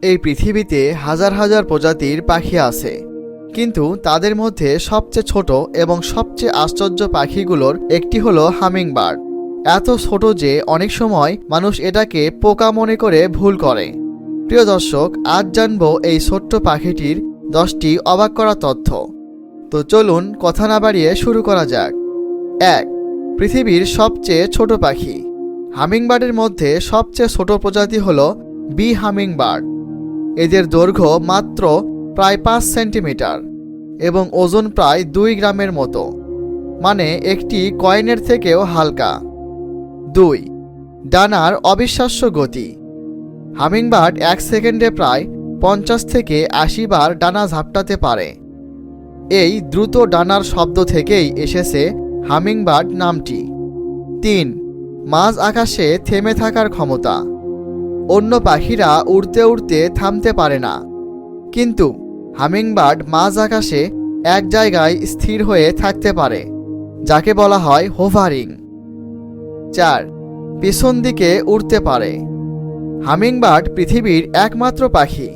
এই পৃথিবীতে হাজার হাজার প্রজাতির পাখি আছে, কিন্তু তাদের মধ্যে সবচেয়ে ছোট এবং সবচেয়ে আশ্চর্য পাখিগুলোর একটি হলো হামিংবার্ড। এত ছোট যে অনেক সময় মানুষ এটাকে পোকা মনে করে ভুল করে। প্রিয় দর্শক, আজ জানবো এই ছোট্ট পাখিটির 10টি অবাক করা তথ্য। তো চলুন কথা না বাড়িয়ে শুরু করা যাক। 1. পৃথিবীর সবচেয়ে ছোট পাখি। হামিংবার্ডের মধ্যে সবচেয়ে ছোট প্রজাতি হল বি হামিংবার্ড। এদের দৈর্ঘ্য মাত্র প্রায় 5 সেন্টিমিটার এবং ওজন প্রায় 2 গ্রামের মতো, মানে একটি কয়েনের থেকেও হালকা। 2. ডানার অবিশ্বাস্য গতি। হামিংবার্ড 1 সেকেন্ডে প্রায় 50 থেকে 80 বার ডানা ঝাপটাতে পারে। এই দ্রুত ডানার শব্দ থেকেই এসেছে হামিংবার্ড নামটি। 3. মাঝ আকাশে থেমে থাকার ক্ষমতা। অন্য পাখিরা উড়তে উড়তে থামতে পারে না, কিন্তু হামিংবার্ড মাঝ আকাশে এক জায়গায় স্থির হয়ে থাকতে পারে, যাকে বলা হয় হোভারিং। 4. পিছন দিকে উড়তে পারে। হামিংবার্ড পৃথিবীর একমাত্র পাখি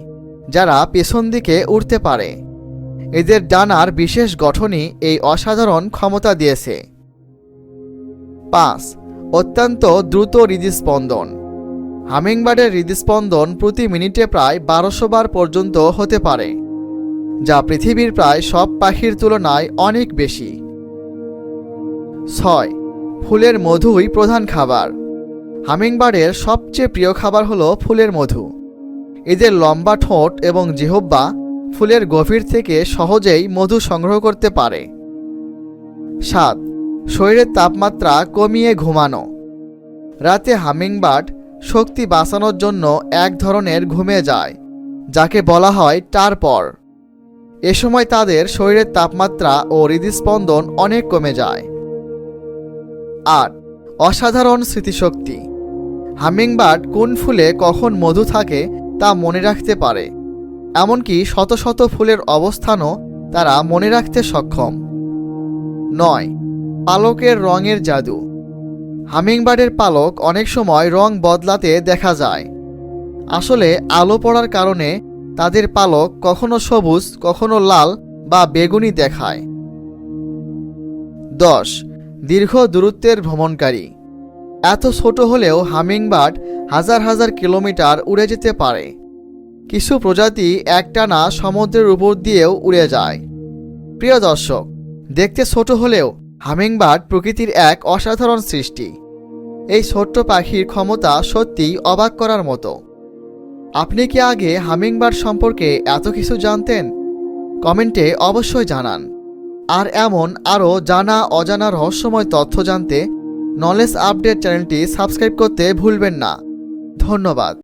যারা পেছন দিকে উড়তে পারে। এদের ডানার বিশেষ গঠনই এই অসাধারণ ক্ষমতা দিয়েছে। 5. অত্যন্ত দ্রুত হৃদস্পন্দন। হামিংবার্ডের হৃদস্পন্দন প্রতি মিনিটে প্রায় 1200 বার পর্যন্ত হতে পারে, যা পৃথিবীর প্রায় সব পাখির তুলনায় অনেক বেশি। 6. ফুলের মধুই প্রধান খাবার। হামিংবার্ডের সবচেয়ে প্রিয় খাবার হলো ফুলের মধু। এদের লম্বা ঠোঁট এবং জিহ্বা ফুলের গভীর থেকে সহজেই মধু সংগ্রহ করতে পারে। 7. শরীরের তাপমাত্রা কমিয়ে ঘুমানো। রাতে হামিংবার্ড শক্তি বাঁচানোর জন্য এক ধরনের ঘুমে যায়, যাকে বলা হয় টারপর। এ সময় তাদের শরীরের তাপমাত্রা ও হৃদস্পন্দন অনেক কমে যায়। 8. অসাধারণ স্মৃতিশক্তি। হামিংবার্ড কোন ফুলে কখন মধু থাকে তা মনে রাখতে পারে, এমনকি শত শত ফুলের অবস্থানও তারা মনে রাখতে সক্ষম। 9. পালকের রঙের জাদু। হামিংবার্ডের পালক অনেক সময় রং বদলাতে দেখা যায়। আসলে আলো পড়ার কারণে তাদের পালক কখনো সবুজ, কখনো লাল বা বেগুনি দেখায়। 10. দীর্ঘ দূরত্বের ভ্রমণকারী। এত ছোট হলেও হামিংবার্ড হাজার হাজার কিলোমিটার উড়ে যেতে পারে। কিছু প্রজাতি একটানা সমুদ্রের উপর দিয়েও উড়ে যায়। প্রিয় দর্শক, দেখতে ছোট হলেও হামিংবার্ড প্রকৃতির এক অসাধারণ সৃষ্টি। এই ছোট্ট পাখির ক্ষমতা সত্যিই অবাক করার মতো। আপনি কি আগে হামিংবার্ড সম্পর্কে এত কিছু জানতেন? কমেন্টে অবশ্যই জানান। আর এমন আরও জানা অজানা রহস্যময় তথ্য জানতে নলেজ আপডেট চ্যানেলটি সাবস্ক্রাইব করতে ভুলবেন না। ধন্যবাদ।